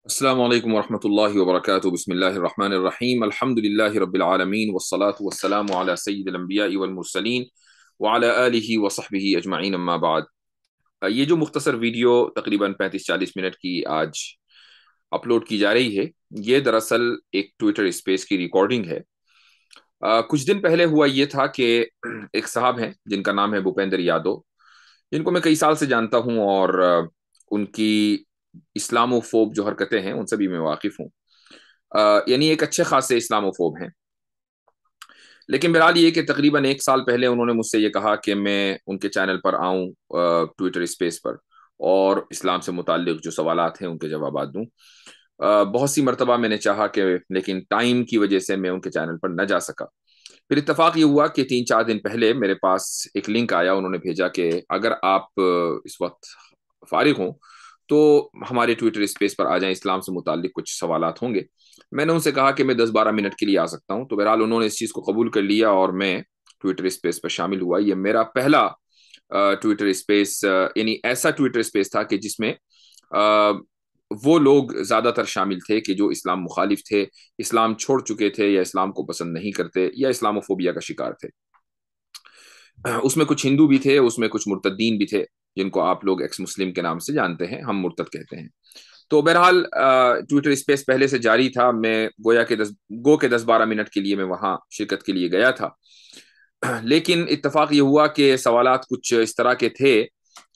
अस्सलामु अलैकुम वरहमतुल्लाहि वबरकातुहू बिस्मिल्लाहिर्रहमानिर्रहीम अल्हम्दुलिल्लाहि रब्बिल आलमीन वस्सलातु वस्सलामु अला सय्यिदिल अंबियाइ वल मुरसलीन व अला आलिहि व सहबिहि अजमईन अम्मा बाद। ये जो मुख्तसर वीडियो तकरीबन 35-40 मिनट की आज अपलोड की जा रही है, ये दरअसल एक ट्विटर स्पेस की रिकॉर्डिंग है। कुछ दिन पहले हुआ ये था कि एक साहब हैं जिनका नाम है भूपेंद्र यादव, जिनको मैं कई साल से जानता हूं और उनकी इस्लामोफोब जो हरकतें हैं उनसे भी मैं वाकिफ हूँ। यानी एक अच्छे खासे इस्लामोफोब हैं। लेकिन बहरहाल ये कि तकरीबन एक साल पहले उन्होंने मुझसे ये कहा कि मैं उनके चैनल पर आऊं ट्विटर स्पेस पर और इस्लाम से मुताल्लिक जो सवालात हैं उनके जवाब दूं। बहुत सी मरतबा मैंने चाहा कि, लेकिन टाइम की वजह से मैं उनके चैनल पर न जा सका। फिर इत्तेफाक ये हुआ कि 3-4 दिन पहले मेरे पास एक लिंक आया। उन्होंने भेजा कि अगर आप इस वक्त फारिग हों तो हमारे ट्विटर स्पेस पर आ जाएं, इस्लाम से मुताल्लिक कुछ सवालात होंगे। मैंने उनसे कहा कि मैं 10-12 मिनट के लिए आ सकता हूं। तो बहरहाल उन्होंने इस चीज़ को कबूल कर लिया और मैं ट्विटर स्पेस पर शामिल हुआ। ये मेरा पहला ट्विटर स्पेस, यानी ऐसा ट्विटर स्पेस था कि जिसमें वो लोग ज्यादातर शामिल थे कि जो इस्लाम मुखालिफ थे, इस्लाम छोड़ चुके थे या इस्लाम को पसंद नहीं करते या इस्लामोफोबिया का शिकार थे। उसमें कुछ हिंदू भी थे, उसमें कुछ मुर्तद्दीन भी थे, जिनको आप लोग एक्स मुस्लिम के नाम से जानते हैं, हम मुर्तद कहते हैं। तो बहरहाल ट्विटर स्पेस पहले से जारी था। मैं गोया के 10-12 मिनट के लिए मैं वहां शिरकत के लिए गया था। लेकिन इत्तेफाक ये हुआ कि सवालात कुछ इस तरह के थे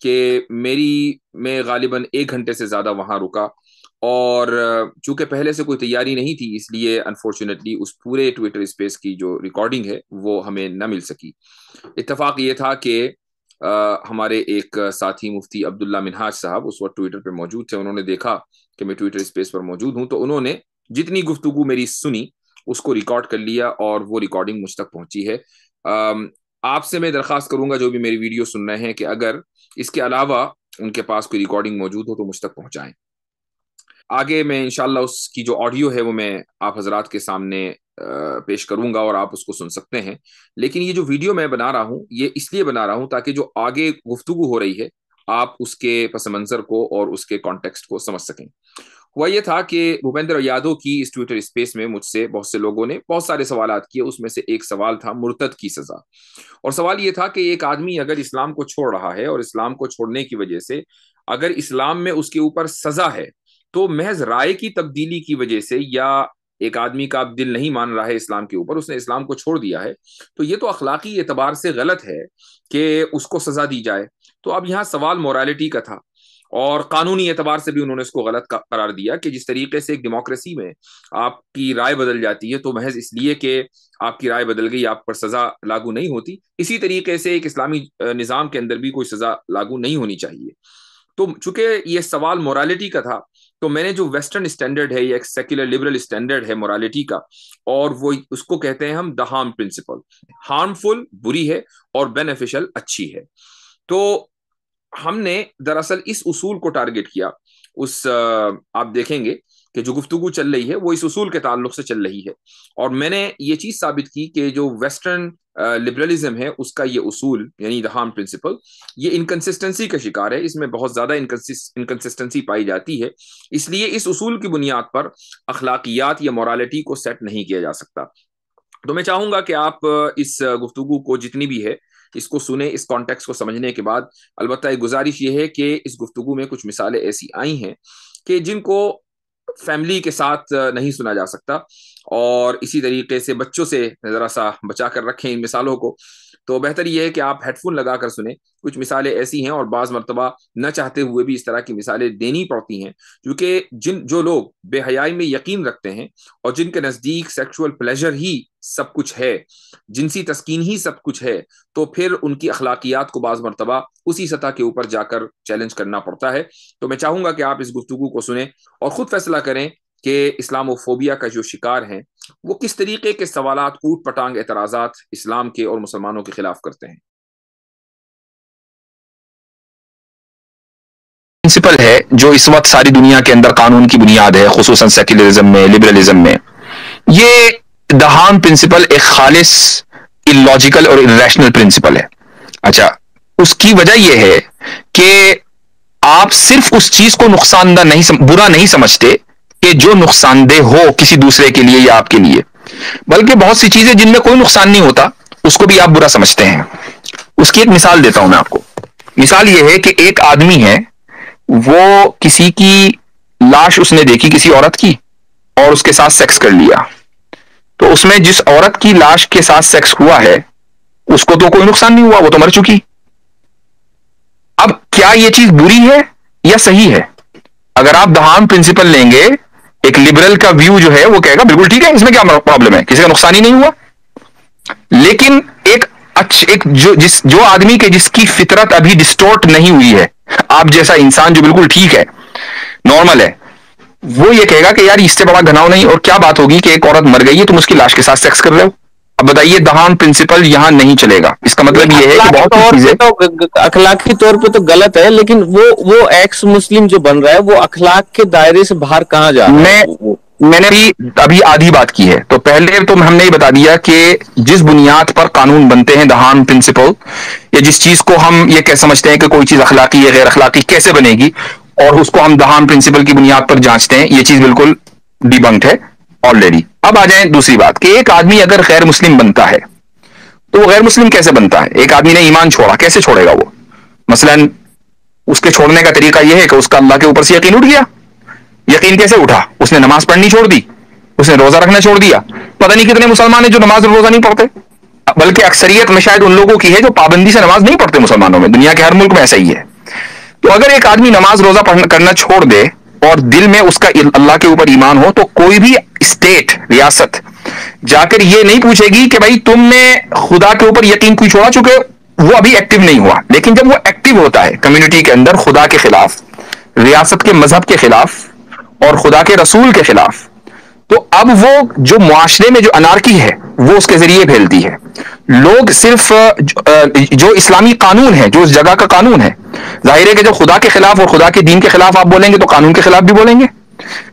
कि मैं गालिबन 1 घंटे से ज्यादा वहां रुका और चूंकि पहले से कोई तैयारी नहीं थी, इसलिए अनफॉर्चुनेटली उस पूरे ट्विटर स्पेस की जो रिकॉर्डिंग है वो हमें न मिल सकी। इत्तेफाक ये था कि हमारे एक साथी मुफ्ती अब्दुल्ला मिनहाज साहब उस वक्त ट्विटर पे मौजूद थे। उन्होंने देखा कि मैं ट्विटर स्पेस पर मौजूद हूं, तो उन्होंने जितनी गुफ्तगू मेरी सुनी उसको रिकॉर्ड कर लिया और वो रिकॉर्डिंग मुझ तक पहुंची है। आपसे मैं दरख्वास्त करूंगा जो भी मेरी वीडियो सुन रहे हैं कि अगर इसके अलावा उनके पास कोई रिकॉर्डिंग मौजूद हो तो मुझ तक पहुंचाएं। आगे मैं इंशाल्लाह उसकी जो ऑडियो है वो मैं आप हजरात के सामने पेश करूंगा और आप उसको सुन सकते हैं। लेकिन ये जो वीडियो मैं बना रहा हूं ये इसलिए बना रहा हूं ताकि जो आगे गुफ्तगू हो रही है आप उसके पस मंजर को और उसके कॉन्टेक्स्ट को समझ सकें। हुआ ये था कि भूपेंद्र यादव की इस ट्विटर स्पेस में मुझसे बहुत से लोगों ने बहुत सारे सवालात किए। उसमें से एक सवाल था मुर्तद की सजा। और सवाल ये था कि एक आदमी अगर इस्लाम को छोड़ रहा है और इस्लाम को छोड़ने की वजह से अगर इस्लाम में उसके ऊपर सजा है, तो महज राय की तब्दीली की वजह से या एक आदमी का अब दिल नहीं मान रहा है इस्लाम के ऊपर, उसने इस्लाम को छोड़ दिया है, तो ये तो अखलाकी एतबार से गलत है कि उसको सजा दी जाए। तो अब यहाँ सवाल मोरालिटी का था और कानूनी एतबार से भी उन्होंने इसको गलत करार दिया कि जिस तरीके से एक डेमोक्रेसी में आपकी राय बदल जाती है तो महज इसलिए कि आपकी राय बदल गई आप पर सजा लागू नहीं होती, इसी तरीके से एक इस्लामी निज़ाम के अंदर भी कोई सजा लागू नहीं होनी चाहिए। तो चूंकि ये सवाल मोरालिटी का था, तो मैंने जो वेस्टर्न स्टैंडर्ड है या एक सेक्युलर लिबरल स्टैंडर्ड है मोरालिटी का, और वो उसको कहते हैं हम द हार्म प्रिंसिपल। हार्मफुल बुरी है और बेनिफिशियल अच्छी है। तो हमने दरअसल इस उसूल को टारगेट किया। आप देखेंगे कि जो गुफ्तगू चल रही है वो इस उसूल के ताल्लुक से चल रही है। और मैंने ये चीज साबित की कि जो वेस्टर्न लिबरलिज्म है उसका ये उसूल यानी द हार्म प्रिंसिपल, ये इनकंसिस्टेंसी का शिकार है। इसमें बहुत ज्यादा इनकंसिस्टेंसी पाई जाती है। इसलिए इस उसूल की बुनियाद पर अखलाकियात या मोरालिटी को सेट नहीं किया जा सकता। तो मैं चाहूंगा कि आप इस गुफ्तगू को जितनी भी है इसको सुने, इस कॉन्टेक्स्ट को समझने के बाद। अलबत्ता एक गुजारिश ये है कि इस गुफ्तगू में कुछ मिसालें ऐसी आई हैं कि जिनको फैमिली के साथ नहीं सुना जा सकता, और इसी तरीके से बच्चों से जरा सा बचा कर रखें इन मिसालों को। तो बेहतर यह है कि आप हेडफोन लगा कर सुने। कुछ मिसालें ऐसी हैं और बाज मरतबा न चाहते हुए भी इस तरह की मिसालें देनी पड़ती हैं, क्योंकि जो लोग बेहयाई में यकीन रखते हैं और जिनके नज़दीक सेक्सुअल प्लेजर ही सब कुछ है, जिनसी तस्कीन ही सब कुछ है, तो फिर उनकी अखलाकियात को बाज मरतबा उसी सतह के ऊपर जाकर चैलेंज करना पड़ता है। तो मैं चाहूंगा कि आप इस गुफ्तगू को सुने और खुद फैसला करें कि इस्लामोफोबिया का जो शिकार हैं वो किस तरीके के सवालात, ऊट पटांग एतराज़ात इस्लाम के और मुसलमानों के खिलाफ करते हैं। प्रिंसिपल है जो इस वक्त सारी दुनिया के अंदर कानून की बुनियाद है, खुसूसन सेक्युलरिज्म में, लिबरलिज्म में। ये द हार्म प्रिंसिपल एक खालिस इलॉजिकल और इरेशनल प्रिंसिपल है। अच्छा, उसकी वजह यह है कि आप सिर्फ उस चीज को नुकसानदा नहीं बुरा नहीं समझते कि जो नुकसानदेह हो किसी दूसरे के लिए या आपके लिए, बल्कि बहुत सी चीजें जिनमें कोई नुकसान नहीं होता उसको भी आप बुरा समझते हैं। उसकी एक मिसाल देता हूं मैं आपको। मिसाल यह है कि एक आदमी है, वो किसी की लाश उसने देखी किसी औरत की और उसके साथ सेक्स कर लिया। तो उसमें जिस औरत की लाश के साथ सेक्स हुआ है उसको तो कोई नुकसान नहीं हुआ, वो तो मर चुकी। अब क्या यह चीज बुरी है या सही है? अगर आप दहान प्रिंसिपल लेंगे, एक लिबरल का व्यू जो है वो कहेगा बिल्कुल ठीक है, इसमें क्या प्रॉब्लम है, किसी का नुकसान ही नहीं हुआ। लेकिन एक जो आदमी के जिसकी फितरत अभी डिस्टोर्ट नहीं हुई है, आप जैसा इंसान जो बिल्कुल ठीक है, नॉर्मल है, वो ये कहेगा कि यार इससे बड़ा घनाव नहीं। और क्या बात होगी कि एक औरत मर गई है, तुम उसकी लाश के साथ सेक्स कर रहे हो। अब बताइए, दहान प्रिंसिपल यहां नहीं चलेगा। इसका मतलब ये है कि बहुत चीजें तो अखलाकी तौर पे तो गलत है, लेकिन वो एक्स मुस्लिम जो बन रहा है वो अखलाक के दायरे से बाहर कहाँ जा रहा है? मैंने भी अभी आधी बात की है। तो पहले तो हमने ये बता दिया कि जिस बुनियाद पर कानून बनते हैं, दहान प्रिंसिपल, या जिस चीज को हम ये कह समझते हैं कि कोई चीज अखलाकी या गैर अखलाकी कैसे बनेगी, और उसको हम दहान प्रिंसिपल की बुनियाद पर जांचते हैं, ये चीज बिल्कुल डिबंक्ड है ऑलरेडी। अब आ जाए दूसरी बात कि एक आदमी अगर गैर मुस्लिम बनता है तो वो गैर मुस्लिम कैसे बनता है? एक आदमी ने ईमान छोड़ा, कैसे छोड़ेगा वो? मसलन उसके छोड़ने का तरीका यह है कि उसका अल्लाह के ऊपर से यकीन उठ गया। यकीन कैसे उठा? उसने नमाज पढ़नी छोड़ दी, उसने रोजा रखना छोड़ दिया। पता नहीं कितने मुसलमान हैं जो नमाज और रोजा नहीं पढ़ते, बल्कि अक्सरियत में शायद उन लोगों की है जो पाबंदी से नमाज नहीं पढ़ते मुसलमानों में। दुनिया के हर मुल्क में ऐसा ही है। तो अगर एक आदमी नमाज रोजा करना छोड़ दे और दिल में उसका अल्लाह के ऊपर ईमान हो, तो कोई भी स्टेट, रियासत जाकर ये नहीं पूछेगी कि भाई तुमने खुदा के ऊपर यकीन क्यों छोड़ा, चूंकि वो अभी एक्टिव नहीं हुआ। लेकिन जब वो एक्टिव होता है कम्युनिटी के अंदर, खुदा के खिलाफ, रियासत के मजहब के खिलाफ और खुदा के रसूल के खिलाफ, तो अब वो जो मुआशरे में जो अनारकी है वो उसके जरिए फैलती है। लोग सिर्फ जो इस्लामी कानून है, जो उस जगह का कानून है, जाहिर है कि जब खुदा के खिलाफ और खुदा के दीन के खिलाफ आप बोलेंगे तो कानून के खिलाफ भी बोलेंगे।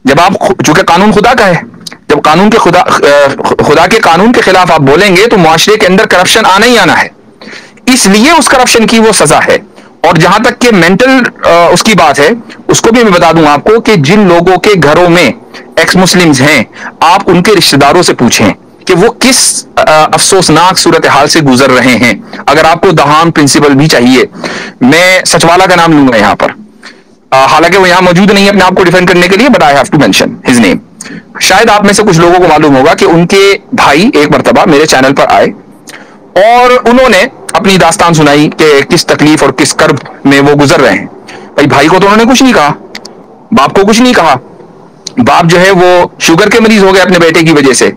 जब आप, चूंकि कानून खुदा का है, जब कानून के खुदा के कानून के खिलाफ आप बोलेंगे तो मुआशरे के अंदर करप्शन आना ही आना है। इसलिए उस करप्शन की वो सजा है। और जहां तक कि मेंटल उसकी बात है, उसको भी मैं बता दूं आपको कि जिन लोगों के घरों में एक्स मुस्लिम्स हैं, आप उनके रिश्तेदारों से पूछें कि वो किस अफसोसनाक सूरत हाल से गुजर रहे हैं। अगर आपको दहान प्रिंसिपल भी चाहिए, मैं सचवाला का नाम लूंगा यहां पर, हालांकि वो यहां मौजूद नहीं है अपने आप को डिफेंड करने के लिए, but I have to mention his name. शायद आप में से कुछ लोगों को मालूम होगा कि उनके भाई एक मर्तबा मेरे चैनल पर आए और उन्होंने अपनी दास्तान सुनाई कि किस तकलीफ और किस कर्ब में वो गुजर रहे हैं। भाई को तो उन्होंने कुछ नहीं कहा, बाप को कुछ नहीं कहा। बाप जो है वो शुगर के मरीज हो गए अपने बेटे की वजह से।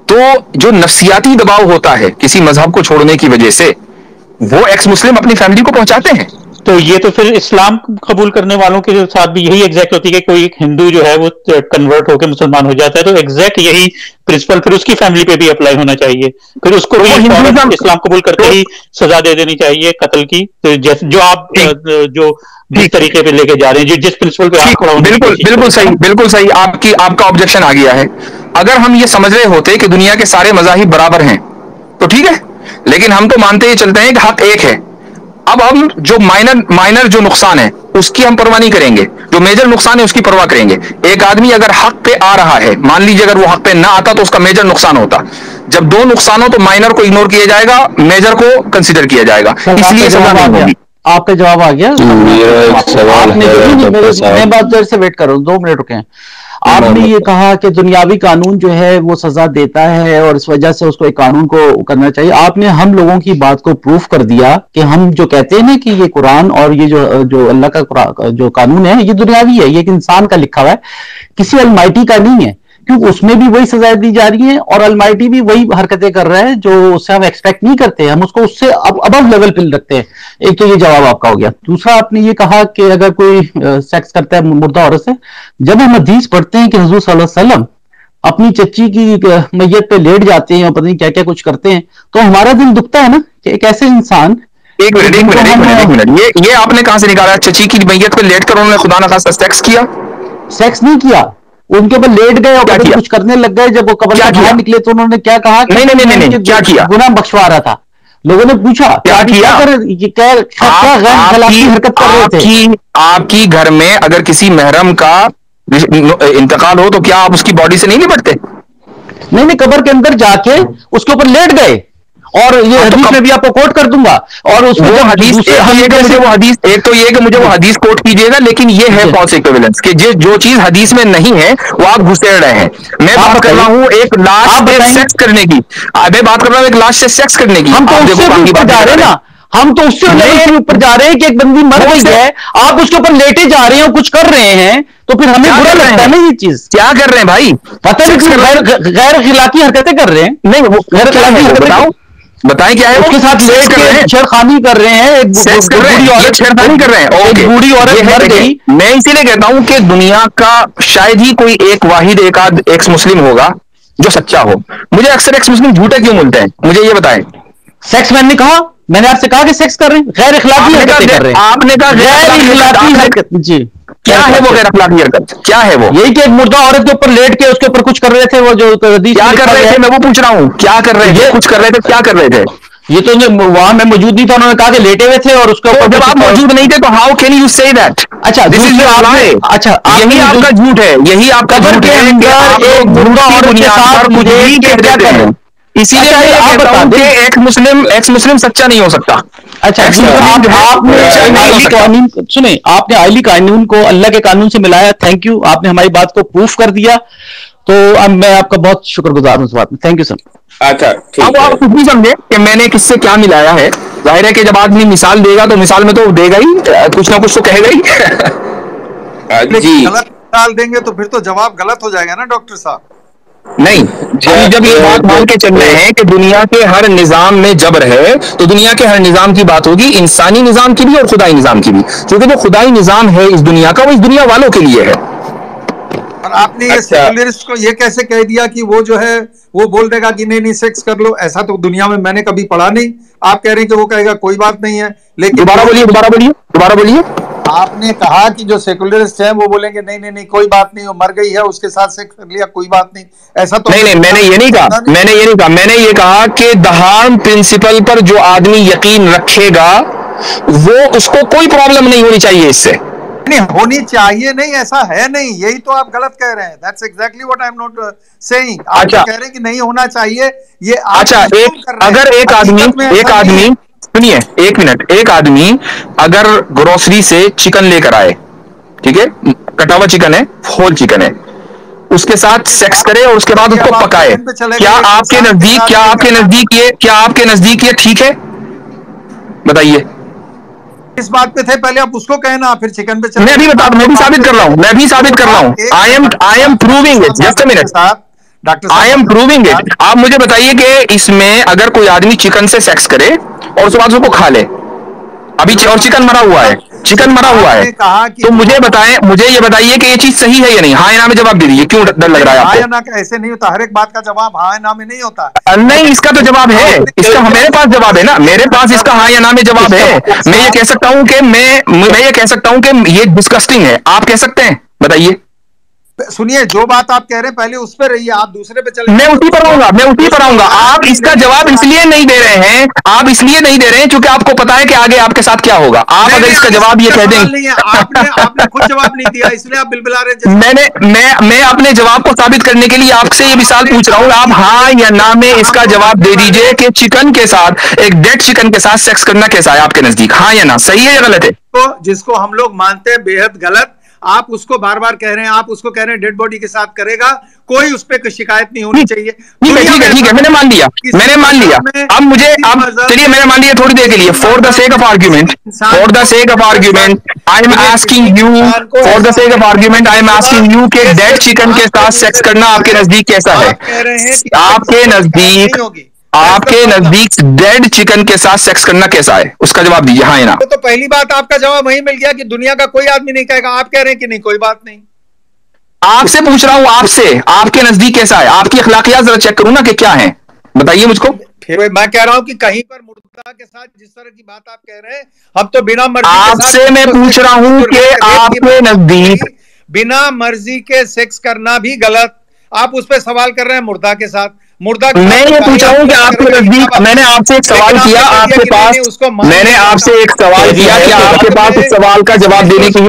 तो जो नफ्सियाती दबाव होता है किसी मजहब को छोड़ने की वजह से, वो एक्स मुस्लिम अपनी फैमिली को पहुंचाते हैं। तो ये तो फिर इस्लाम कबूल करने वालों के साथ भी यही एग्जैक्ट होती है कि कोई एक हिंदू जो है वो कन्वर्ट होकर मुसलमान हो जाता है, तो एग्जैक्ट यही प्रिंसिपल फिर उसकी फैमिली पे भी अप्लाई होना चाहिए। फिर उसको भी इस्लाम कबूल करते ही सजा दे देनी चाहिए कत्ल की, तो जैसे जो आप जो जिस तरीके पे लेके जा रहे हैं, जिस प्रिंसिपल पे आप खड़ा होने की कोशिश बिल्कुल सही, बिल्कुल सही। आपका ऑब्जेक्शन आ गया है। अगर हम ये समझ रहे होते कि दुनिया के सारे मजाहिब बराबर हैं तो ठीक है, लेकिन हम तो मानते ही चलते हैं कि हक एक है। अब हम जो माइनर जो नुकसान है उसकी हम परवाह नहीं करेंगे, जो मेजर नुकसान है उसकी परवाह करेंगे। एक आदमी अगर हक पे आ रहा है, मान लीजिए अगर वो हक पे ना आता तो उसका मेजर नुकसान होता। जब दो नुकसान हो तो माइनर को इग्नोर किया जाएगा, मेजर को कंसिडर किया जाएगा, इसलिए सजा नहीं होगी। आपका जवाब आ गया। मैं बात देर से वेट कर रहा हूँ, 2 मिनट रुके। आपने ये कहा कि दुनियावी कानून जो है वो सजा देता है और इस वजह से उसको एक कानून को करना चाहिए। आपने हम लोगों की बात को प्रूफ कर दिया कि हम जो कहते हैं ना कि ये कुरान और ये जो अल्लाह का जो कानून है ये दुनियावी है, ये एक इंसान का लिखा हुआ है, किसी अलमाइटी का नहीं है, क्योंकि उसमें भी वही सजाएं दी जा रही है और अलमाइटी भी वही हरकतें कर रहा है जो उससे हम एक्सपेक्ट नहीं करते, हम उसको उससे अबव लेवल पे रखते हैं। एक तो ये जवाब आपका हो गया। दूसरा, आपने ये कहा कि अगर कोई सेक्स करता है मुर्दा औरत से, जब हम हदीस पढ़ते हैं कि हुजूर सल्लल्लाहु अलैहि वसल्लम अपनी चच्ची की मैयत पे लेट जाते हैं और पता नहीं क्या क्या कुछ करते हैं, तो हमारा दिल दुखता है ना कि एक ऐसे इंसान। एक मिनट, ये आपने कहां से निकाला? चची की मैयत पे लेट कर उन्होंने खुदा न खास्ता सेक्स किया? सेक्स नहीं किया, उनके ऊपर लेट गए और कुछ करने लग गए। जब वो कब्र से बाहर निकले तो उन्होंने क्या कहा? नहीं, क्या किया? गुनाह बख्शवा रहा था। लोगों ने पूछा क्या किया? हरकत कर रहे थे। आपकी घर में अगर किसी महरम का इंतकाल हो तो क्या आप उसकी बॉडी से नहीं लिपटते? नहीं नहीं, कब्र के अंदर जाके उसके ऊपर लेट गए, और ये हदीस में भी आपको कोट कर दूंगा। और उसमें वो हदीस, एक तो ये कि मुझे वो हदीस, एक तो ये कि मुझे वो हदीस कोट कीजिएगा, लेकिन ये है फॉल्स इक्विवेलेंस कि जो चीज हदीस में नहीं है वो आप घुसेड़ रहे हैं। मैं बात कर रहा हूँ एक लाश से सेक्स करने की, मैं बात कर रहा हूँ एक लाश से सेक्स करने की। हम तो उससे भी ऊपर जा रहे हैं ना, हम तो उससे ऊपर जा रहे हैं कि एक बंदी मर गई है, आप उसके ऊपर लेटे जा रहे हैं, कुछ कर रहे हैं, तो फिर हमें बुरा लगता है ना ये चीज। क्या कर रहे हैं भाई? पता नहीं गैर खिलाकी हरकतें कर रहे हैं। नहीं, वो गैर खिलाकी हरकतें बताएं क्या है? उसके साथ लेट के छेड़खानी कर रहे हैं, एक बूढ़ी औरत छेड़खानी कर रहे हैं, एक बूढ़ी औरत मर गई। मैं इसीलिए कहता हूं कि दुनिया का शायद ही कोई एक वाहिद एक आध एक्स मुस्लिम होगा जो सच्चा हो। मुझे अक्सर एक्स मुस्लिम झूठे क्यों मिलते हैं, मुझे ये बताएं। सेक्स मैंने कहा, मैंने आपसे कहा कि सेक्स कर रहे हैं, गैर इखलाकी हरकतें कर रहे हैं। आपने कहा गैर इखलाकी हरकत, जी क्या है वो गैर इखलाकी हरकत? क्या है वो? यही कि एक मुर्दा औरत के ऊपर लेट के उसके ऊपर कुछ कर रहे थे, वो जो क्या कर रहे थे, मैं वो पूछ रहा हूँ, क्या कर रहे थे? कुछ कर रहे थे, क्या कर रहे थे? ये तो वहां मैं मौजूद नहीं था, उन्होंने कहा कि लेटे हुए थे और उसके ऊपर। जब आप मौजूद नहीं थे तो how can you say that? अच्छा, दिस इज योर lie। अच्छा, यही आपका झूठ है, यही आपका झूठ है कि आप लोग मुर्दा औरत के साथ कुछ भी कह देते हैं। इसीलिए मैं कहता हूं कि एक्स मुस्लिम सच्चा नहीं हो सकता। अच्छा, आपने सुने, आपने आइली कानून को अल्लाह के कानून से मिलाया, थैंक यू, आपने हमारी बात को प्रूफ कर दिया, तो अब मैं आपका बहुत शुक्रगुजार हूं इस बात में, थैंक यू सर। अच्छा, अब आप कुछ भी समझे कि मैंने किससे क्या मिलाया है। जाहिर है कि जब आदमी मिसाल देगा तो मिसाल में तो देगा ही, कुछ ना कुछ तो कहेगा ही। जी, गलत मिसाल देंगे तो फिर तो जवाब गलत हो जाएगा ना डॉक्टर साहब। नहीं, जब ये बात मान के चल रहे हैं कि दुनिया के हर निजाम में जबर है, तो दुनिया के हर निजाम की बात होगी, इंसानी निजाम की भी और खुदाई निजाम की भी, क्योंकि जो खुदाई निजाम है इस दुनिया का वो इस दुनिया वालों के लिए है। और आपने ये सेक्युलरिस्ट को ये कैसे कह दिया कि वो जो है वो बोल देगा कि नहीं नहीं सेक्स कर लो? ऐसा तो दुनिया में मैंने कभी पढ़ा नहीं। आप कह रहे हैं कि वो कहेगा कोई बात नहीं है, लेकिन दोबारा बोलिए। आपने कहा कि जो सेक्युलरिस्ट हैं वो बोलेंगे नहीं नहीं नहीं कोई बात नहीं, वो मर गई है, उसके साथ सेक्स कर लिया, कोई बात नहीं। ऐसा तो नहीं, मैंने ये नहीं कहा, मैंने ये कहा कि द हार्म प्रिंसिपल पर जो आदमी यकीन रखेगा वो उसको कोई प्रॉब्लम नहीं होनी चाहिए इससे। नहीं होनी चाहिए, नहीं ऐसा है नहीं, यही तो आप गलत कह रहे हैं। That's exactly what I am not saying. आप कह रहे हैं कि नहीं होना चाहिए, ये अच्छा, अगर एक आदमी सुनिए एक मिनट, एक आदमी अगर ग्रोसरी से चिकन लेकर आए, ठीक है, कटा हुआ चिकन है, होल चिकन है, उसके साथ सेक्स करे और उसके बाद उसको पकाए, क्या आपके नजदीक ये ठीक है? बताइए। इस बात पे थे पहले, आप उसको कहना, फिर चिकन पे चले। मैं भी साबित कर रहा हूं, I am proving it, just a minute, I am proving it. आप मुझे बताइए कि इसमें अगर कोई आदमी चिकन से सेक्स करे और उसके बाद उसको खा ले, अभी और चिकन मरा हुआ है, तो मुझे ये बताइए कि ये चीज सही है या नहीं? हाँ या ना में जवाब दे दीजिए। क्यों डर लग रहा है आपको? हाँ या ना ऐसे नहीं होता, हर एक बात का जवाब हाँ या ना में नहीं होता। नहीं, इसका तो जवाब है, इसका मेरे पास जवाब है ना, मेरे पास इसका हाँ या ना में जवाब है। मैं ये कह सकता हूं कि मैं ये कह सकता हूं कि ये डिस्कस्टिंग है, आप कह सकते हैं? बताइए। सुनिए, जो बात आप कह रहे हैं पहले उस पर रहिए, आप दूसरे पे चले। मैं उसी पर आऊंगा। आप इसका जवाब इसलिए नहीं दे रहे हैं क्योंकि आपको पता है कि आगे आपके साथ क्या होगा। आप अगर इसका जवाब ये कह दें, आपने खुद जवाब नहीं दिया, इसलिए आप बिलबिला रहे हैं। मैं अपने जवाब को साबित करने के लिए आपसे ये मिसाल पूछ रहा हूँ, आप हाँ या ना में इसका जवाब दे दीजिए कि चिकन के साथ, एक डेड चिकन के साथ सेक्स करना कैसा है आपके नजदीक? हाँ या ना, सही है या गलत है? तो जिसको हम लोग मानते हैं बेहद गलत, आप उसको बार बार कह रहे हैं, आप उसको कह रहे हैं डेड बॉडी के साथ करेगा, कोई उस पर शिकायत नहीं होनी चाहिए। ठीक है, मैंने मान लिया। अब चलिए, मैंने मान लिया थोड़ी देर के लिए, for the sake of argument, I am asking you कि डेड चिकन के साथ सेक्स करना आपके नजदीक कैसा है? आपके नजदीक डेड चिकन के साथ सेक्स करना कैसा है? उसका जवाब दीजिए, हाँ या ना। तो पहली बात आपका जवाब वही मिल गया कि दुनिया का कोई आदमी नहीं कहेगा। आप कह रहे हैं कि नहीं कोई बात नहीं। आपसे पूछ रहा हूं, आपके नजदीक कैसा है? आपकी अखलाकियात जरा चेक करूं ना कि क्या है, बताइए मुझको। फिर मैं कह रहा हूं कि कहीं पर मुर्दा के साथ जिस तरह की बात आप कह रहे हैं, हम तो बिना मर्जी आपसे मैं पूछ रहा हूं कि आपके नजदीक बिना मर्जी के सेक्स करना भी गलत। आप उस पर सवाल कर रहे हैं मुर्दा के साथ। मैं ये पूछ रहा हूं कि आपके नजदीक, मैंने आपसे एक सवाल किया, आपके पास, मैंने आपसे एक सवाल किया कि आपके पास इस सवाल का जवाब देने की।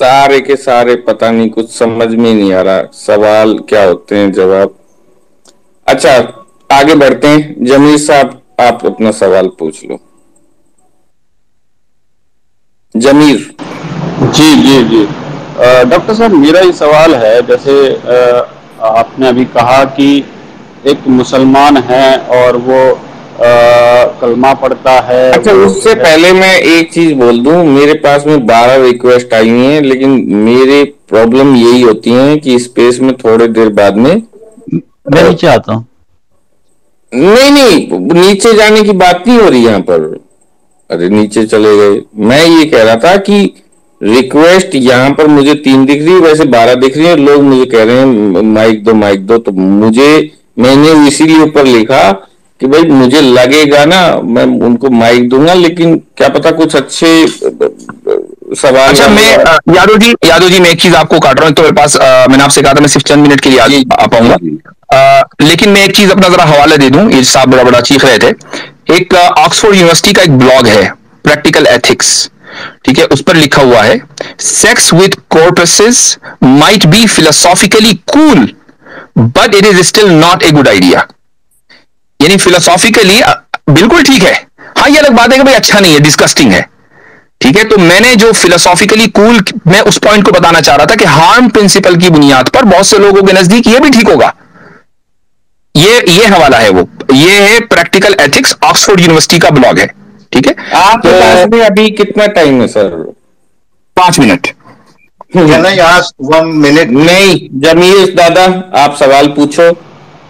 सारे के सारे पता नहीं, कुछ समझ में नहीं आ रहा सवाल क्या होते हैं, जवाब। अच्छा, आगे बढ़ते हैं। जमीर साहब, आप अपना सवाल पूछ लो। जमीर। जी जी जी। डॉक्टर साहब, मेरा ये सवाल है, जैसे आपने अभी कहा कि एक मुसलमान है और वो कलमा पढ़ता है। अच्छा, उससे पहले मैं एक चीज बोल दूं, मेरे पास में 12 रिक्वेस्ट आई हुई हैं, लेकिन मेरे प्रॉब्लम यही होती है कि स्पेस में थोड़ी देर बाद में मैं नीचे आता हूँ। नहीं नहीं, नीचे जाने की बात नहीं हो रही यहाँ पर। अरे नीचे चले गए। मैं ये कह रहा था कि रिक्वेस्ट यहाँ पर मुझे 3 दिख रही है, वैसे 12 दिख रही है। लोग मुझे कह रहे हैं माइक दो माइक दो, तो मैंने इसीलिए ऊपर लिखा कि भाई मुझे लगेगा ना मैं उनको माइक दूंगा, लेकिन क्या पता कुछ अच्छे सवाल। अच्छा, मैं यादव जी मैं एक चीज आपको काट रहा हूँ। तो मेरे पास मैंने आपसे कहा था मैं सिर्फ चंद मिनट के लिए आ पाऊंगा, लेकिन मैं एक चीज अपना जरा हवाला दे दूं। ये साहब बड़ा बड़ा चीख रहे थे। एक ऑक्सफोर्ड यूनिवर्सिटी का एक ब्लॉग है, प्रैक्टिकल एथिक्स, ठीक है। उस पर लिखा हुआ है, sex with corpses might be philosophically cool but it is still not a good idea. यानी फिलोसॉफिकली बिल्कुल ठीक है, हाँ ये अलग बात है कि भाई अच्छा नहीं है, डिस्कस्टिंग है, ठीक है। तो मैंने जो फिलोसॉफिकली कूल, मैं उस पॉइंट को बताना चाह रहा था कि हार्म प्रिंसिपल की बुनियाद पर बहुत से लोगों के नजदीक ये भी ठीक होगा। ये हवाला है, वो ये है प्रैक्टिकल एथिक्स, ऑक्सफोर्ड यूनिवर्सिटी का ब्लॉग है, ठीक है। आपके पास में अभी कितना टाइम है sir? 5 minute. Can I ask 1 minute? नहीं, जमीर दादा आप सवाल पूछो,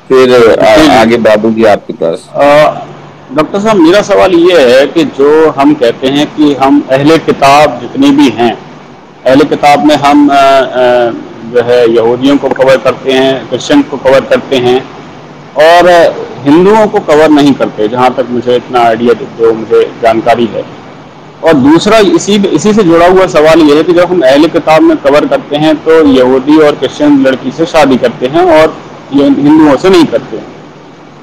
फिर आगे बाबू जी आपके पास। डॉक्टर साहब, मेरा सवाल ये है कि जो हम कहते हैं कि हम अहले किताब जितने भी हैं, अहले किताब में हम जो है यहूदियों को कवर करते हैं, क्रिश्चियन को कवर करते हैं, और हिंदुओं को कवर नहीं करते, जहाँ तक मुझे इतना आइडिया जो मुझे जानकारी है। और दूसरा इसी से जुड़ा हुआ सवाल ये है कि जब हम अहले किताब में कवर करते हैं तो यहूदी और क्रिश्चियन लड़की से शादी करते हैं और हिंदुओं से नहीं करते हैं।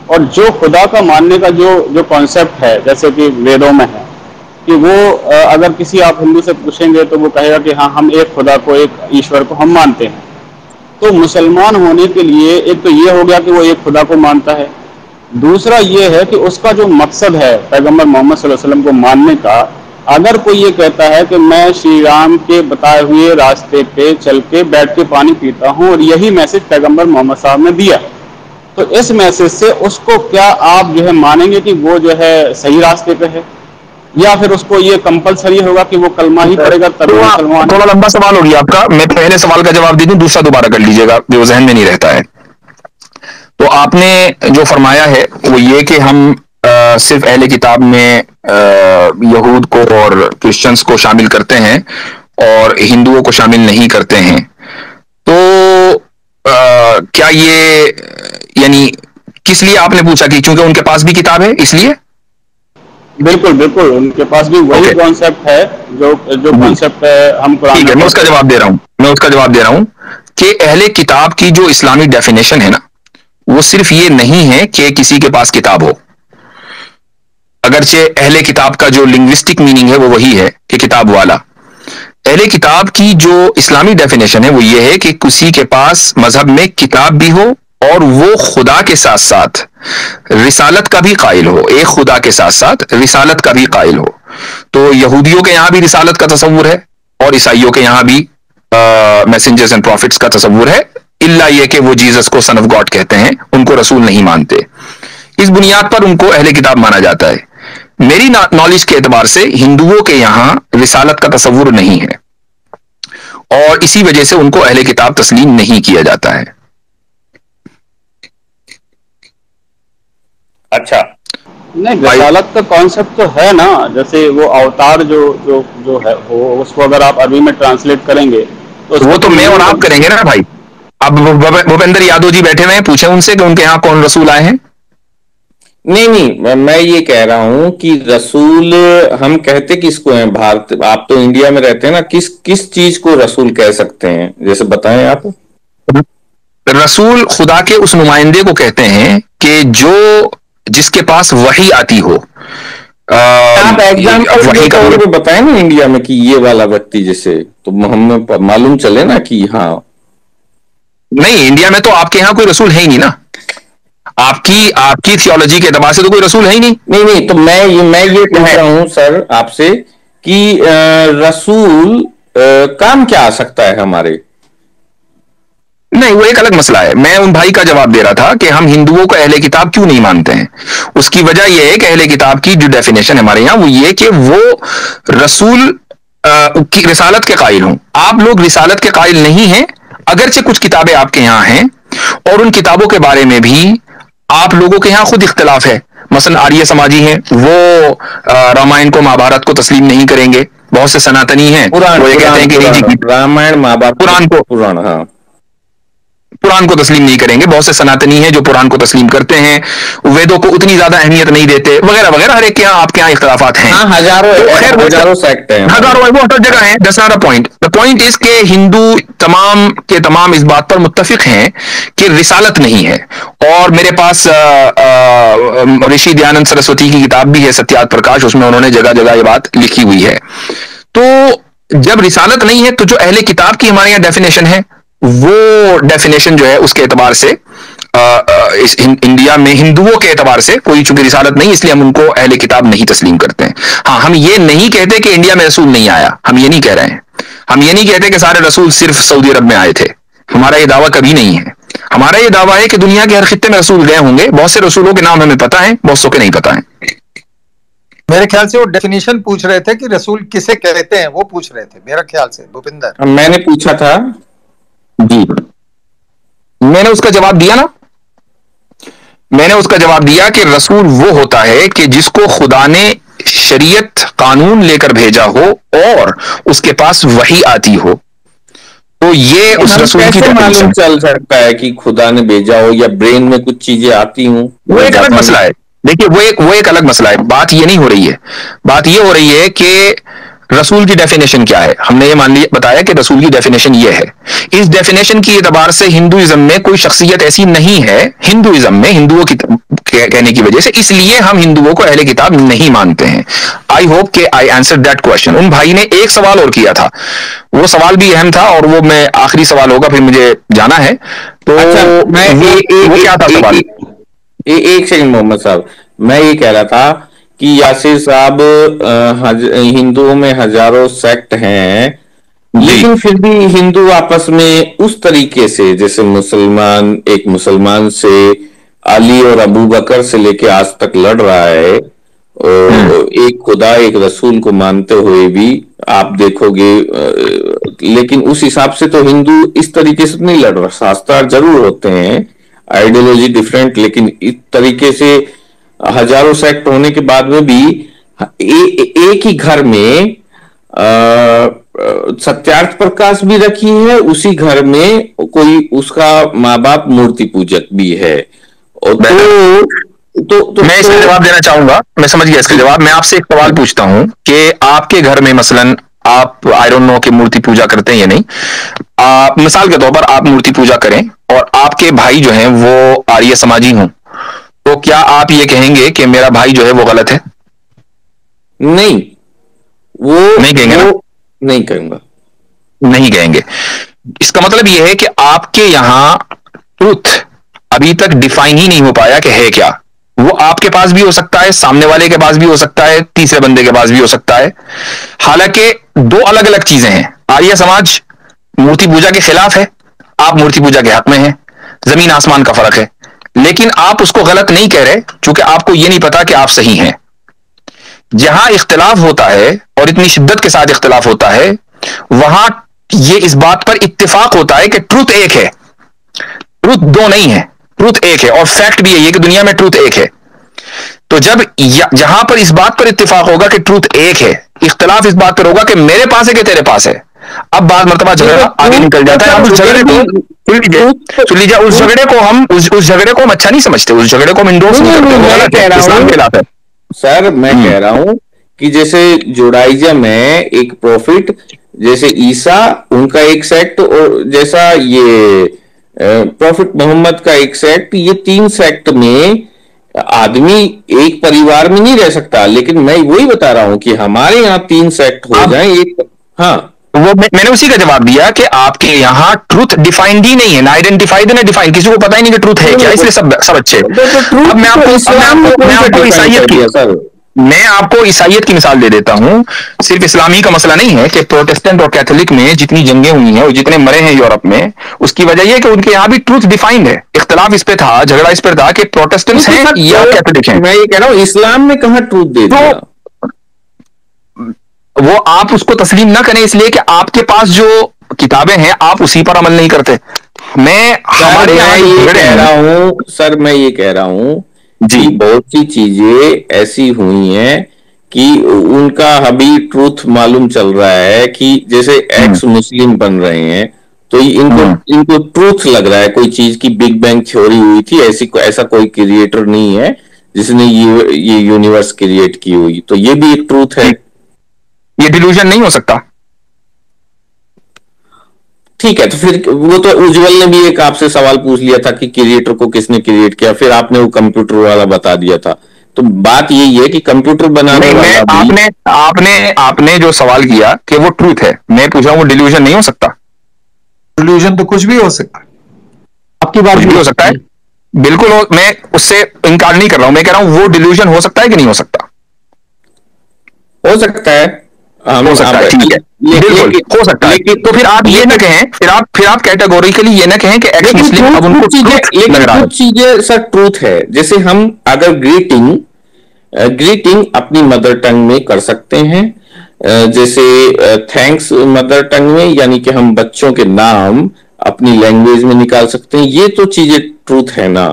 और जो खुदा का मानने का जो कॉन्सेप्ट है, जैसे कि वेदों में है कि वो अगर किसी आप हिंदू से पूछेंगे तो वो कहेगा कि हाँ, हम एक खुदा को, एक ईश्वर को हम मानते हैं। तो मुसलमान होने के लिए एक तो ये हो गया कि वो एक खुदा को मानता है, दूसरा ये है कि उसका जो मकसद है पैगंबर मोहम्मद सल्लल्लाहु अलैहि वसल्लम को मानने का, अगर कोई ये कहता है कि मैं श्री राम के बताए हुए रास्ते पे चल के बैठ के पानी पीता हूँ और यही मैसेज पैगंबर मोहम्मद साहब ने दिया, तो इस मैसेज से उसको क्या आप जो है मानेंगे कि वो जो है सही रास्ते पे है, या फिर उसको ये कंपलसरी होगा कि वो कलमा ही पड़ेगा तब मुसलमान? थोड़ा लंबा सवाल हो गया आपका, मैं पहले सवाल का जवाब दे दूं, दूसरा दोबारा कर लीजिएगा, जो जहन में नहीं रहता है। तो आपने जो फरमाया है वो ये कि हम सिर्फ अहले किताब में यहूद को और क्रिश्चियंस को शामिल करते हैं और हिंदुओं को शामिल नहीं करते हैं। तो क्या ये, यानी किस लिए आपने पूछा? कि क्योंकि उनके पास भी किताब है इसलिए? बिल्कुल बिल्कुल, उनके पास भी वही कॉन्सेप्ट है जो कॉन्सेप्ट है हम कुरान। ठीक है, मैं उसका जवाब दे रहा हूं कि अहले किताब की जो इस्लामिक डेफिनेशन है ना, वो सिर्फ ये नहीं है कि किसी के पास किताब हो। अगरचे अहले किताब का जो लिंग्विस्टिक मीनिंग है वो वही है कि किताब वाला। अहले किताब की जो इस्लामिक डेफिनेशन है वो ये है कि किसी के पास मजहब में किताब भी हो और वो खुदा के साथ साथ रिसालत का भी कायल हो, एक खुदा के साथ साथ रिसालत का भी कायल हो। तो यहूदियों के यहां भी रिसालत का तस्वुर है और ईसाइयों के यहां भी मैसेंजर्स एंड प्रॉफिट्स का तस्वुर है, इल्ला ये कि वो जीसस को सन ऑफ गॉड कहते हैं, उनको रसूल नहीं मानते। इस बुनियाद पर उनको अहले किताब माना जाता है। मेरी नॉलेज के एतबार से हिंदुओं के यहां रिसालत का तस्वुर नहीं है और इसी वजह से उनको अहले किताब तस्लीम नहीं किया जाता है। अच्छा, नहीं, रिसालत का कॉन्सेप्ट तो है ना, जैसे वो अवतार जो है वो उसको अगर आप अरबी में ट्रांसलेट करेंगे तो वो तो मैं और आप करेंगे ना भाई। अब भूपेंद्र यादव जी बैठे हुए हैं, पूछे उनसे कि उनके यहाँ कौन रसूल आए हैं। नहीं, मैं ये कह रहा हूं कि रसूल हम कहते किसको हैं? भारत, आप तो इंडिया में रहते हैं ना, किस चीज को रसूल कह सकते हैं, जैसे बताएं आप। रसूल खुदा के उस नुमाइंदे को कहते हैं कि जिसके पास वही आती हो, आप एग्जाम्पल के तौर पे बताएं ना इंडिया में कि ये वाला व्यक्ति जैसे, तो हमें मालूम चले ना कि हाँ। नहीं, इंडिया में तो आपके यहाँ कोई रसूल है ही नहीं ना, आपकी थियोलॉजी के एतबार से तो कोई रसूल है ही नहीं। नहीं, तो मैं ये कह रहा हूं सर आपसे कि रसूल काम क्या आ सकता है हमारे। नहीं, वो एक अलग मसला है। मैं उन भाई का जवाब दे रहा था कि हम हिंदुओं को अहले किताब क्यों नहीं मानते हैं। उसकी वजह यह है कि अहले किताब की जो डेफिनेशन हमारे यहाँ वो ये कि वो रसूल की रिसालत के कायल हों। आप लोग रिसालत के कायल नहीं हैं, अगरचे कुछ किताबें आपके यहाँ हैं और उन किताबों के बारे में भी आप लोगों के यहाँ खुद इख्तिलाफ है। मसलन आर्य समाजी हैं, वो रामायण को महाभारत को तस्लीम नहीं करेंगे। बहुत से सनातनी हैं वो ये कहते हैं कि नहीं जी, रामायण महाभारत पुराण को तस्लीम नहीं करेंगे। बहुत से सनातनी हैं जो पुराण को तस्लीम करते हैं, वेदों को उतनी ज्यादा अहमियत नहीं देते, वगैरह वगैरह। हर एक के यहाँ आपके यहाँ इख्तिलाफात हैं। हाँ, हजारों सेक्ट हैं, हजारों, वो हर जगह हैं। That's not a point. The point is के हिंदू तमाम के तमाम इस बात पर मुत्तफिक हैं कि रिसालत नहीं है। और मेरे पास ऋषि दयानंद सरस्वती की किताब भी है सत्यार्थ प्रकाश, उसमें उन्होंने जगह जगह ये बात लिखी हुई है। तो जब रिसालत नहीं है तो जो अहले किताब की हमारे यहाँ डेफिनेशन है, वो डेफिनेशन जो है उसके एतबार से इस इंडिया में हिंदुओं के एतबार से कोई चूंकि रिसालत नहीं, इसलिए हम उनको अहले किताब नहीं तस्लीम करते हैं। हाँ, हम ये नहीं कहते कि इंडिया में रसूल नहीं आया, हम ये नहीं कह रहे हैं। हम ये नहीं कहते कि सारे रसूल सिर्फ सऊदी अरब में आए थे। हमारा ये दावा कभी नहीं है। हमारा ये दावा है कि दुनिया के हर खित्ते में रसूल गए होंगे। बहुत से रसूलों के नाम हमें पता है, बहुत सौ के नहीं पता है। मेरे ख्याल से वो डेफिनेशन पूछ रहे थे कि रसूल किसे कहते हैं, वो पूछ रहे थे मेरा ख्याल से भूपिंदर। मैंने पूछा था जी, मैंने उसका जवाब दिया ना। मैंने उसका जवाब दिया कि रसूल वो होता है कि जिसको खुदा ने शरीयत कानून लेकर भेजा हो और उसके पास वही आती हो। तो ये उस रसूल की मालूम चल सकता है कि खुदा ने भेजा हो या ब्रेन में कुछ चीजें आती हूं, वो एक अलग मसला है। देखिए, वो एक अलग मसला है। बात ये नहीं हो रही है। बात ये हो रही है कि रसूल की डेफिनेशन क्या है। हमने ये मान लिया, बताया कि रसूल की डेफिनेशन ये है। इस डेफिनेशन की एतबार से हिंदुइज्म में कोई शख्सियत ऐसी नहीं है, हिंदुइज्म में हिंदुओं की कहने की वजह से, इसलिए हम हिंदुओं को अहले किताब नहीं मानते हैं। आई होप कि आई आंसर दैट क्वेश्चन। उन भाई ने एक सवाल और किया था, वो सवाल भी अहम था और वो मैं आखिरी सवाल होगा, फिर मुझे जाना है। तो मैं वो क्या था सवाल? एक सेकंड मोहम्मद साहब, मैं ये कह रहा था कि यासिर साहब, हिंदुओं में हजारों सेक्ट हैं, लेकिन फिर भी हिंदू आपस में उस तरीके से, जैसे मुसलमान एक मुसलमान से अली और अबू बकर से लेके आज तक लड़ रहा है, और एक खुदा एक रसूल को मानते हुए भी आप देखोगे, लेकिन उस हिसाब से तो हिंदू इस तरीके से नहीं लड़ रहा। शास्त्रार्थ जरूर होते हैं, आइडियोलॉजी डिफरेंट, लेकिन इस तरीके से हजारों सेक्ट होने के बाद में भी एक ही घर में सत्यार्थ प्रकाश भी रखी है, उसी घर में कोई उसका माँ बाप मूर्ति पूजक भी है। और तो मैं इसका जवाब देना चाहूंगा। मैं समझ गया इसका जवाब। मैं आपसे एक सवाल पूछता हूं कि आपके घर में मसलन आप आई डोंट नो कि मूर्ति पूजा करते हैं या नहीं, मिसाल के तौर पर आप मूर्ति पूजा करें और आपके भाई जो हैं वो आर्य समाजी हों, तो क्या आप ये कहेंगे कि मेरा भाई जो है वो गलत है? नहीं, वो नहीं कहेंगे ना? नहीं कहूंगा, नहीं कहेंगे। इसका मतलब यह है कि आपके यहां ट्रुथ अभी तक डिफाइन ही नहीं हो पाया कि है क्या। वो आपके पास भी हो सकता है, सामने वाले के पास भी हो सकता है, तीसरे बंदे के पास भी हो सकता है। हालांकि दो अलग अलग चीजें हैं। आर्य समाज मूर्ति पूजा के खिलाफ है, आप मूर्ति पूजा के हक में हैं। जमीन आसमान का फर्क है, लेकिन आप उसको गलत नहीं कह रहे क्योंकि आपको यह नहीं पता कि आप सही हैं। जहां इख्तिलाफ होता है और इतनी शिद्दत के साथ इख्तिलाफ होता है, वहां ये इस बात पर इत्तेफाक होता है कि ट्रुथ एक है। ट्रुथ दो नहीं है, ट्रुथ एक है। और फैक्ट भी है कि दुनिया में ट्रुथ एक है। तो जब जहां पर इस बात पर इत्तेफाक होगा कि ट्रुथ एक है, इख्तिलाफ इस बात पर होगा कि मेरे पास है कि तेरे पास है, अब बात मर्तबा झगड़ा आगे निकल जाता है। उस झगड़े को सुन लीजिए, उस झगड़े को हम अच्छा नहीं समझते, उस झगड़े को हम इंडोर्स नहीं करते, इस्लाम के खिलाफ है। सर मैं कह रहा हूं कि जैसे जुडाइज्म में एक प्रॉफिट, जैसे ईसा उनका एक सेक्ट, और जैसा ये प्रॉफिट मोहम्मद का एक सेक्ट, ये तीन सेक्ट में आदमी एक परिवार में नहीं रह सकता, लेकिन मैं वही बता रहा हूं कि हमारे यहाँ 3 सेक्ट हो जाए एक। हाँ, वो मैंने उसी का जवाब दिया कि आपके यहाँ ट्रूथ डिफाइंड ही नहीं है, ना आइडेंटिफाइड है ना डिफाइंड, किसी को पता ही नहीं कि ट्रूथ है क्या, इसलिए सब अच्छे। अब मैं आपको ईसाइयत की मिसाल दे देता हूं। सिर्फ इस्लामी का मसला नहीं है कि प्रोटेस्टेंट और कैथोलिक में जितनी जंगें हुई हैं और जितने मरे हैं यूरोप में, उसकी वजह यह कि उनके यहाँ भी ट्रूथ डिफाइंड है। इख्तलाफ इस पे था, झगड़ा इस पर था कि प्रोटेस्टेंट्स हैं या कैथोलिक हैं। मैं ये कह रहा हूं इस्लाम में कहां ट्रूथ दे दिया? वो आप उसको तस्लीम ना करें इसलिए कि आपके पास जो किताबें हैं आप उसी पर अमल नहीं करते। मैं ये कह रहा हूं सर, मैं ये कह रहा हूं जी, बहुत सी चीजें ऐसी हुई हैं कि उनका अभी ट्रूथ मालूम चल रहा है कि जैसे एक्स मुस्लिम बन रहे हैं, तो इनको ट्रूथ लग रहा है कोई चीज की बिग बैंग थ्योरी हुई थी, ऐसा कोई क्रिएटर नहीं है जिसने ये यूनिवर्स क्रिएट की हुई, तो ये भी एक ट्रूथ है। ये डिल्यूजन नहीं हो सकता। ठीक है, तो फिर वो तो उज्जवल ने भी एक आपसे सवाल पूछ लिया था कि क्रिएटर को किसने क्रिएट किया, फिर आपने वो कंप्यूटर वाला बता दिया था। तो बात यही है कि कंप्यूटर बनाने वाला आपने जो सवाल किया कि वो ट्रूथ है, मैं पूछ रहा हूं वो डिल्यूजन नहीं हो सकता। डिल्यूजन तो कुछ भी हो सकता है, आपकी बात भी हो सकता है, बिल्कुल मैं उससे इनकार नहीं कर रहा हूं। मैं कह रहा हूं वो डिल्यूजन हो सकता है कि नहीं हो सकता? हो सकता है, हो सकता है, ठीक है, बिल्कुल हो सकता है। तो फिर आप ये ना कहें, फिर आप कैटेगोरिकली ये ना कहें कि एक्स मुस्लिम अब उनको कुछ चीजें सर ट्रूथ है। जैसे हम अगर ग्रीटिंग अपनी मदर टंग में कर सकते हैं, जैसे थैंक्स मदर टंग में, यानी कि हम बच्चों के नाम अपनी लैंग्वेज में निकाल सकते हैं, ये तो चीजें ट्रूथ है ना?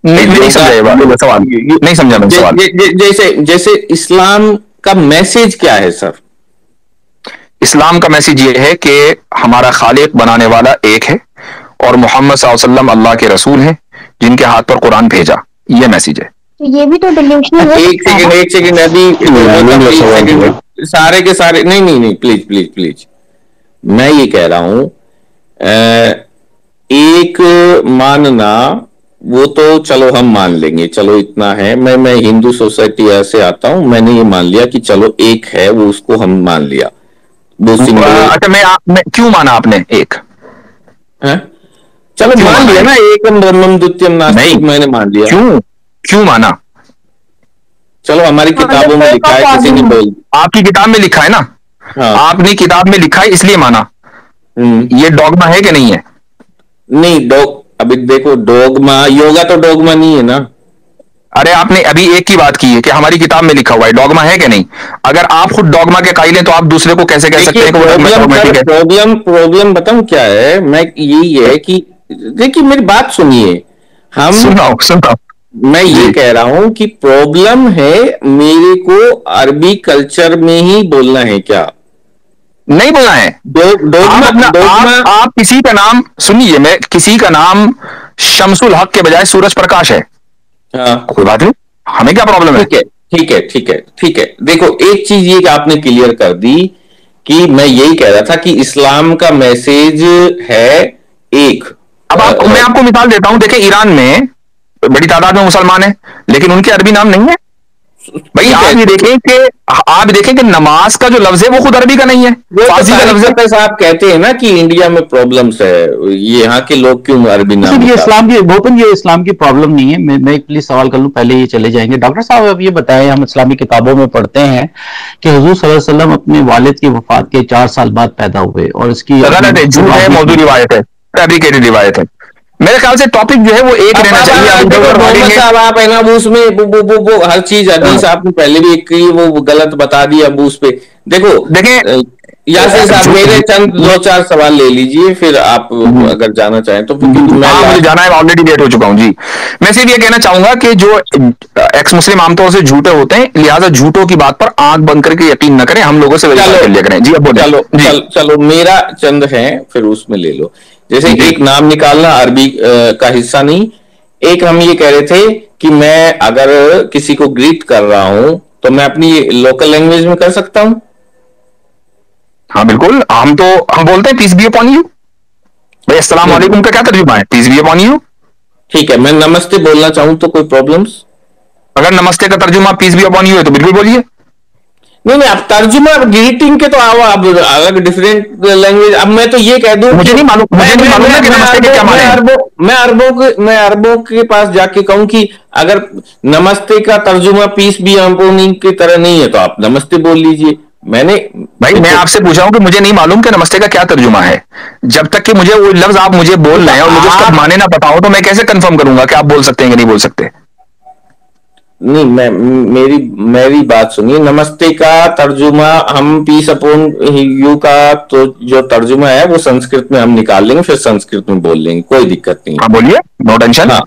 नहीं समझा, नहीं समझा मैं सवाल। जैसे इस्लाम का मैसेज क्या है सर? इस्लाम का मैसेज ये है कि हमारा खालिक बनाने वाला एक है और मोहम्मद सल्लल्लाहु अलैहि वसल्लम अल्लाह के रसूल हैं जिनके हाथ पर कुरान भेजा, ये मैसेज है। तो ये भी तो डिल्यूशनल है। एक सेकंड अभी सारे के सारे नहीं प्लीज मैं ये कह रहा हूं, एक मानना वो तो चलो हम मान लेंगे, चलो इतना है। मैं हिंदू सोसाइटी से आता हूं, मैंने ये मान लिया कि चलो एक है, वो उसको हम मान लिया। अच्छा, मैं क्यों माना आपने एक है? चलो मान लिया ना, एकम ब्रह्मम द्वितीयम नास्ति, मैंने मान लिया। क्यों माना? चलो हमारी किताबों में लिखा है, किसी ने बोल, आपकी किताब में लिखा है ना? हाँ। आपने किताब में लिखा है इसलिए माना। ये डॉगमा है कि नहीं है? नहीं, अभी देखो डोगमा, योगा तो डोगमा नहीं है ना। अरे आपने अभी एक की बात की है कि हमारी किताब में लिखा हुआ है, डॉगमा है कि नहीं? अगर आप खुद डॉगमा के कायल हैं तो आप दूसरे को कैसे कह सकते हैं कि प्रॉब्लम बताऊं क्या है? मैं यही है कि देखिए मेरी बात सुनिए, हम सुनाओ। मैं ये कह रहा हूं कि प्रॉब्लम है मेरे को अरबी कल्चर में ही बोलना है क्या? नहीं बोलना है। आप किसी का नाम सुनिए, मैं किसी का नाम शमसुल हक के बजाय सूरज प्रकाश है, हाँ कोई बात नहीं, हमें क्या प्रॉब्लम है? ठीक है। देखो एक चीज ये आपने क्लियर कर दी कि मैं यही कह रहा था कि इस्लाम का मैसेज है एक। अब मैं आपको मिसाल देता हूं, देखिए ईरान में बड़ी तादाद में मुसलमान हैं लेकिन उनके अरबी नाम नहीं है। भाई आप ये देखें कि नमाज का जो लफ्ज है वो खुद अरबी का नहीं है, फारसी का लफ्ज है। साहब कहते हैं ना कि इंडिया में प्रॉब्लम्स है, ये यहाँ के लोग क्यों अरबी नाम? ये इस्लाम की प्रॉब्लम नहीं है। मैं प्लीज सवाल कर लूं, पहले ये चले जाएंगे। डॉक्टर साहब अब ये बताएं, हम इस्लामी किताबों में पढ़ते हैं कि हुजूर सल्लल्लाहु अलैहि वसल्लम अपने वालिद की वफात के 4 साल बाद पैदा हुए, और इसकी गलत है, झूठ है, मौजूद रिवायत है, फैब्रिकेटेड रिवायत है। मेरे ख्याल से टॉपिक जो है वो एक रहना चाहिए। साहब आप है ना उसमें वो हर चीज हदीस आपने पहले भी एक की, वो गलत बता दी। अब उस पे देखें यासिर साहब, मेरे चंद 2-4 सवाल ले लीजिए, फिर आप अगर जाना चाहें तो। मुझे जाना है, ऑलरेडी लेट हो चुका हूं जी। मैं सिर्फ ये कहना चाहूंगा कि जो एक्स मुस्लिम आमतौर से झूठे होते हैं, लिहाजा झूठों की बात पर आंख बंद करके यकीन न करें, हम लोगों से कर लिया करें जी। अब चलो मेरा चंद है, फिर उसमें ले लो। जैसे एक नाम निकालना अरबी का हिस्सा नहीं। एक हम ये कह रहे थे कि मैं अगर किसी को ग्रीट कर रहा हूं तो मैं अपनी लोकल लैंग्वेज में कर सकता हूं। हाँ बिल्कुल, हम बोलते हैं पीस बी अपॉन यू। भाई अस्सलाम वालेकुम का क्या तर्जुमा है? Peace be upon you. ठीक है, मैं नमस्ते बोलना चाहूं तो कोई प्रॉब्लम्स? अगर नमस्ते का तर्जुमा पीस बी अपॉन यू है तो बिल्कुल बोलिए। नहीं, आप तर्जुमा ग्रीटिंग के तो आओ, आप अलग डिफरेंट लैंग्वेज। अब मैं तो ये कह दूं, मुझे नहीं मालूम ना कि नमस्ते के क्या माने हैं। मैं अरबों के पास जाके कहूं कि अगर नमस्ते का तर्जुमा पीस बी अपॉन यू की तरह नहीं है तो आप नमस्ते बोल लीजिए। भाई मैं आपसे पूछा हूं कि मुझे नहीं मालूम कि नमस्ते का क्या तर्जुमा है। जब तक कि मुझे वो लफ्ज आप मुझे बोल रहे हैं और मुझे उसका माने ना पता हो तो मैं कैसे कंफर्म करूंगा कि आप बोल सकते हैं कि नहीं बोल सकते? नहीं, मेरी बात सुनिए। नमस्ते का तर्जुमा हम पीस अपॉन यू का तो जो तर्जुमा है वो संस्कृत में हम निकाल लेंगे, फिर संस्कृत में बोल लेंगे, कोई दिक्कत नहीं। हाँ बोलिए, नो टेंशन। हाँ,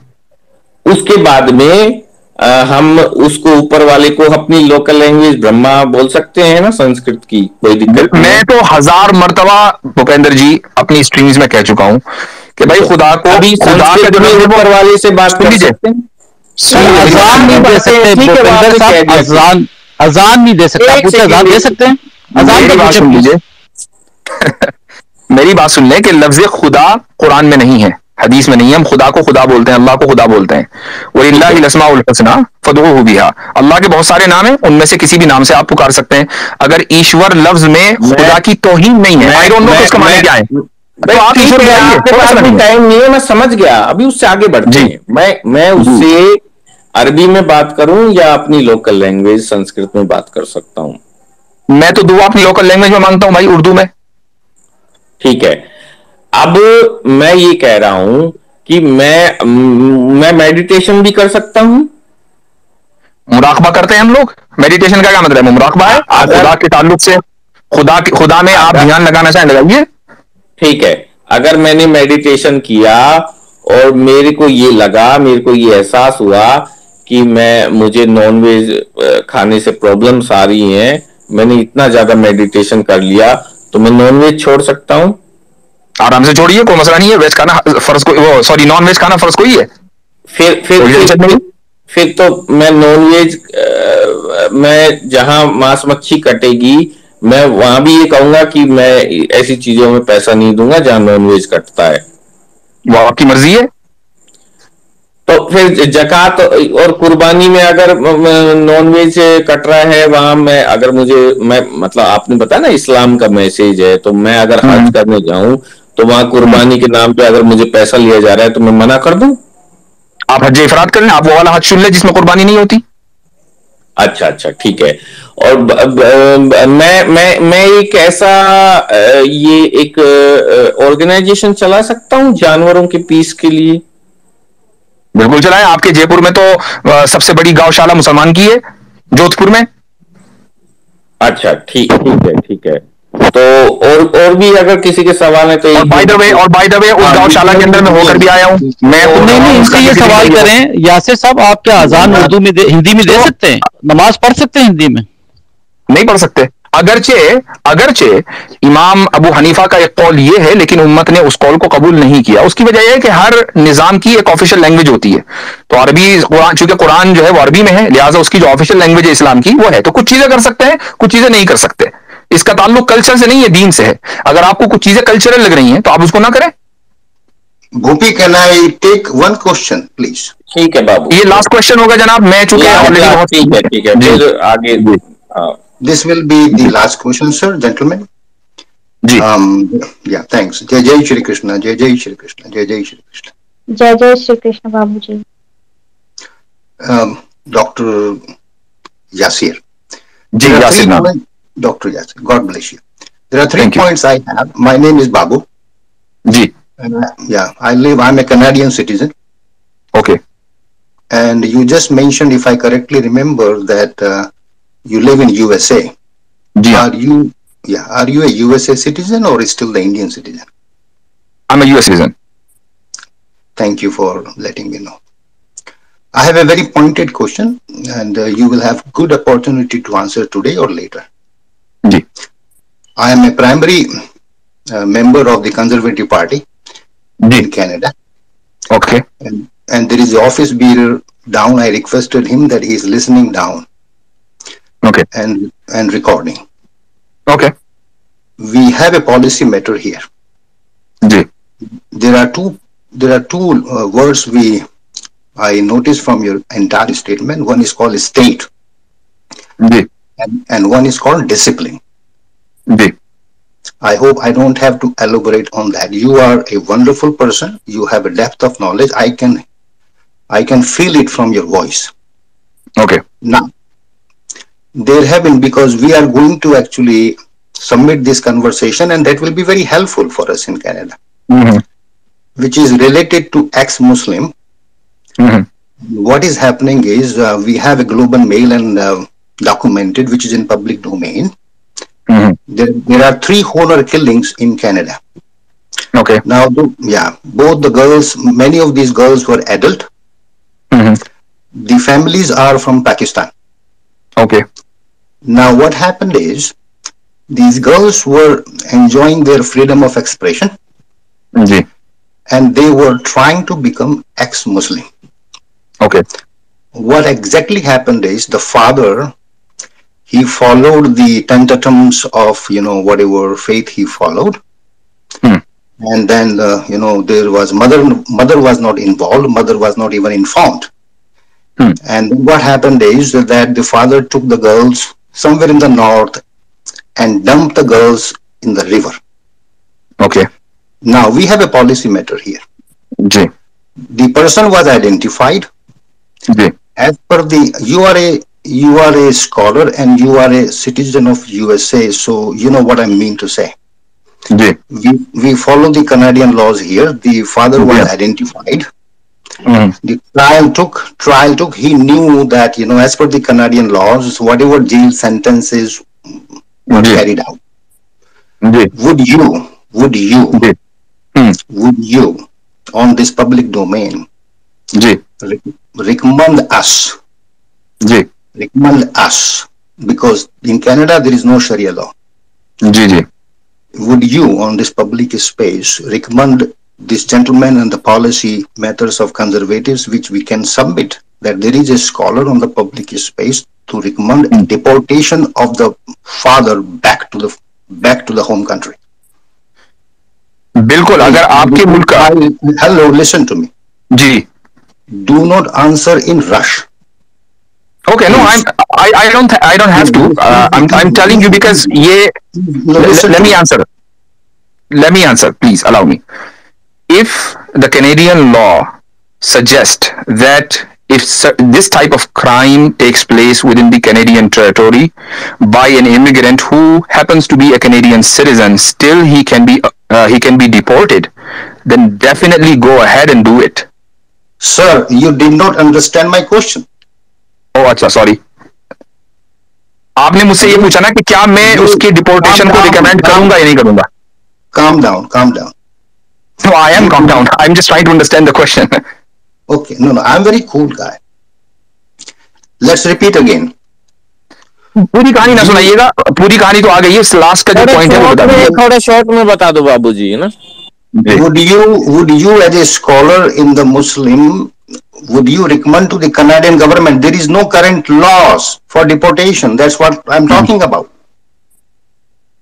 उसके बाद में हम उसको ऊपर वाले को अपनी लोकल लैंग्वेज ब्रह्मा बोल सकते हैं ना, संस्कृत की, कोई दिक्कत नहीं। मैं तो 1000 मर्तबा भूपेंद्र जी अपनी स्ट्रीम्स में कह चुका हूं कि भाई खुदा को, अभी संस्कृत में ऊपर वाले से बात कर सकते हैं। अजान नहीं दे सकते भूपेंद्र साहब, अजान नहीं दे सकते, आप अजान दे सकते हैं? अजान मेरी बात सुन लीजिए मेरी बात सुन लें कि लफ्ज खुदा कुरान में नहीं है, हदीस में नहीं है। हम खुदा को खुदा बोलते हैं, अल्लाह को खुदा बोलते हैं। वलिल्लाहिल अस्माउल हुस्ना फदऊहु बिहा, अल्लाह के बहुत सारे नाम हैं, उनमें से किसी भी नाम से आप पुकार सकते हैं। अगर ईश्वर लफ्ज में खुदा की तौहीन नहीं है, आई डोंट नो उसका माने क्या है, तो आप ईश्वर टाइम नहीं है, मैं समझ गया। अभी उससे आगे बढ़ते हैं। मैं उससे अरबी में बात करूं या अपनी लोकल लैंग्वेज संस्कृत में बात कर सकता हूं? मैं तो दुआ अपनी लोकल लैंग्वेज में मांगता हूं भाई, उर्दू में। ठीक है, अब मैं ये कह रहा हूं कि मैं मेडिटेशन भी कर सकता हूं। मुराकबा करते हैं हम लोग। मेडिटेशन का क्या मतलब है? मुराकबा है खुदा के ताल्लुक से, खुदा में आप ध्यान लगाना चाहें लगाइए। ठीक है, अगर मैंने मेडिटेशन किया और मेरे को ये लगा, मेरे को ये एहसास हुआ कि मुझे नॉनवेज खाने से प्रॉब्लम्स आ रही हैं, मैंने इतना ज्यादा मेडिटेशन कर लिया, तो मैं नॉनवेज छोड़ सकता हूं? आराम से छोड़िए, कोई मसला नहीं है। वेज खाना फर्ज कोई, वो सॉरी नॉन वेज खाना फर्ज कोई है? फिर तो मैं नॉनवेज, मैं जहां मांस मच्छी कटेगी मैं वहां भी ये कहूंगा कि मैं ऐसी चीजों में पैसा नहीं दूंगा जहां नॉनवेज कटता है। वो आपकी मर्जी है। तो फिर जकात और कुर्बानी में अगर नॉनवेज कट रहा है वहां मैं मतलब आपने बताया ना इस्लाम का मैसेज है, तो मैं अगर हज करने जाऊं तो वहां कुर्बानी के नाम पे अगर मुझे पैसा लिया जा रहा है तो मैं मना कर दूं? आप हज इफराद कर लें, आप वो वाला हज चुन लें जिसमें कुर्बानी नहीं होती। अच्छा, ठीक है। और मैं एक ऐसा ये एक ऑर्गेनाइजेशन चला सकता हूं जानवरों के पीस के लिए? बिल्कुल चलाएं। आपके जयपुर में तो सबसे बड़ी गौशाला मुसलमान की है, जोधपुर में। अच्छा, ठीक है। तो और भी अगर किसी के सवाल है तो बाय द वे उस गौशाला के अंदर मैं होकर भी आया हूं। मैं नहीं इनसे ये सवाल करें यासिर साहब, आप क्या अजान उर्दू में हिंदी में दे सकते हैं? नमाज पढ़ सकते हैं हिंदी में? नहीं पढ़ सकते। अगरचे इमाम अबू हनीफा का एक कौल ये है, लेकिन उम्मत ने उस कौल को कबूल नहीं किया। उसकी वजह यह है कि हर निजाम की एक ऑफिशियल लैंग्वेज होती है। तो अरबी चूंकि कुरान जो है वो अरबी में है, लिहाजा उसकी जो ऑफिशियल लैंग्वेज है इस्लाम की वो है। तो कुछ चीजें कर सकते हैं, कुछ चीजें नहीं कर सकते। इसका ताल्लुक कल्चर से नहीं है, दीन से है। अगर आपको कुछ चीजें कल्चरल लग रही हैं तो आप उसको ना करें। Bhupi, can I take one question please? ठीक है बाबू, ये लास्ट क्वेश्चन होगा जनाब। मैं चूंकि ऑलरेडी ठीक है फिर आगे। This will be the last question, sir, gentlemen. Ji. Yeah, thanks. जय श्री कृष्ण, जय श्री कृष्ण, जय श्री कृष्ण, जय श्री कृष्ण बाबू जी। Dr. Yasir. Dr. Yasir, God bless you. There are three points I have. My name is Babu. Ji. Yeah, I'm a Canadian citizen. Okay. And you just mentioned, if I correctly remember, that you live in USA. Yeah. Are you a USA citizen or still the Indian citizen? I'm a US citizen. Thank you for letting me know. I have a very pointed question, and you will have good opportunity to answer today or later. Ji. I am a primary member of the Conservative Party in Canada. Okay. And there is the office bearer down. I requested him that he is listening down. Okay. And recording. Okay. We have a policy matter here. Ji. There are two words we I noticed from your entire statement, one is called state, and one is called discipline. I hope I don't have to elaborate on that. You are a wonderful person. You have a depth of knowledge. I can feel it from your voice. Okay. Now, there have been, because we are going to actually submit this conversation, and that will be very helpful for us in Canada, which is related to ex-Muslim. What is happening is we have a global mail and documented, which is in public domain. There are 3 honor killings in Canada. Okay. Now, both the girls, many of these girls were adult. The families are from Pakistan. Okay. Now, what happened is these girls were enjoying their freedom of expression, and they were trying to become ex-Muslim. Okay. What exactly happened is the father, he followed the tentatives of, whatever faith he followed. And then, there was mother was not involved. Mother was not even informed. And what happened is that the father took the girls somewhere in the north and dumped the girls in the river. Okay. Now, we have a policy matter here. The person was identified. As per you are a scholar and you are a citizen of USA, so you know what I mean to say. We follow the Canadian laws here. The father was identified. The trial took. He knew that, as per the Canadian laws, whatever jail sentences were carried out. Would you, on this public domain, recommend us, because in Canada there is no Sharia law. Would you, on this public space, recommend this gentleman and the policy matters of conservatives, which we can submit, that there is a scholar on the public space to recommend deportation of the father back to the home country? बिल्कुल. अगर आपके मुल्क का, hello, listen to me. Ji. Do not answer in rush. Okay, no, I don't have to. I'm telling you because let me answer. Let me answer, please allow me. If the Canadian law suggests that if this type of crime takes place within the Canadian territory by an immigrant who happens to be a Canadian citizen, still he can be deported, then definitely go ahead and do it. Sir, you did not understand my question. Oh, अच्छा, sorry. आपने मुझसे ये पूछा ना कि क्या मैं उसके डिपोर्टेशन को रिकमेंड करूंगा या नहीं करूंगा? Calm down. No, I am calm down. I'm just trying to understand the question. Okay, no, I'm very cool guy. Let's repeat again. पूरी कहानी ना सुनाइएगा, पूरी कहानी तो आ गई है. लास्ट का जो पॉइंट है वो बता दीजिए. थोड़ा शॉर्ट में बता दो बाबूजी, है ना? Would you as a scholar in the Muslim, would you recommend to the Canadian government, there is no current laws for deportation? That's what I'm talking about.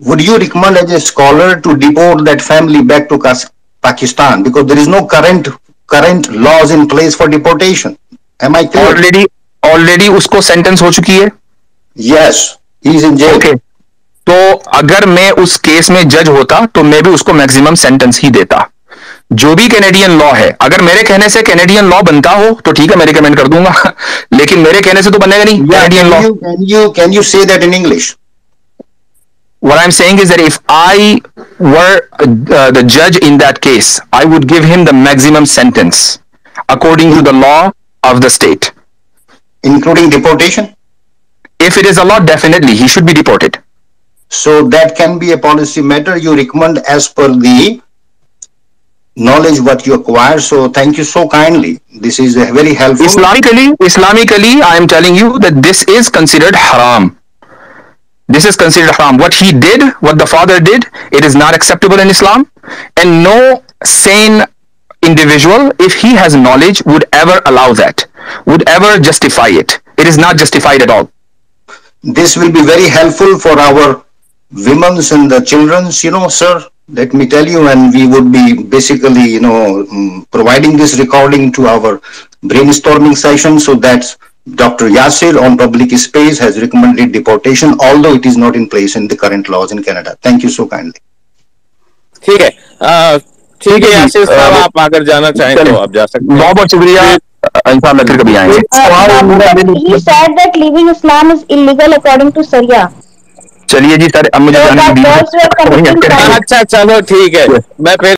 Would you recommend as a scholar to deport that family back to Pakistan because there is no current laws in place for deportation? Am I clear? Already उसको sentence हो चुकी है. Yes, he is in jail. Okay. तो अगर मैं उस case में जज होता तो मैं भी उसको मैक्सिमम सेंटेंस ही देता. जो भी कैनेडियन लॉ है, अगर मेरे कहने से कैनेडियन लॉ बनता हो तो ठीक है, मैं रिकमेंड कर दूंगा. लेकिन मेरे कहने से तो बनेगा नहीं Canadian law. Can you say that in English? What I'm saying is that if I were the judge in that case, I would give him the maximum sentence according to the law of the state. Including deportation? If it is a law, definitely he should be deported. So that can be a policy matter you recommend as per the knowledge what you acquire. So thank you so kindly. This is very helpful. Islamically, I am telling you that this is considered haram. This is considered haram. What he did, what the father did, it is not acceptable in Islam. And no sane individual, if he has knowledge, would ever allow that, would ever justify it. It is not justified at all. This will be very helpful for our women's and the children's, sir. let me tell you, and we would be basically, providing this recording to our brainstorming session, so that Dr. Yasir on public space has recommended deportation, although it is not in place in the current laws in Canada. Thank you so kindly. ठीक है, ठीक है यासिर साहब, आप अगर जाना चाहें तो आप जा सकते हैं। बहुत बहुत शुक्रिया, इंशाल्लाह फिर कभी आएंगे। He said that leaving Islam is illegal according to Sharia. चलिए जी सर, अब मुझे अच्छा चलो ठीक है, मैं फिर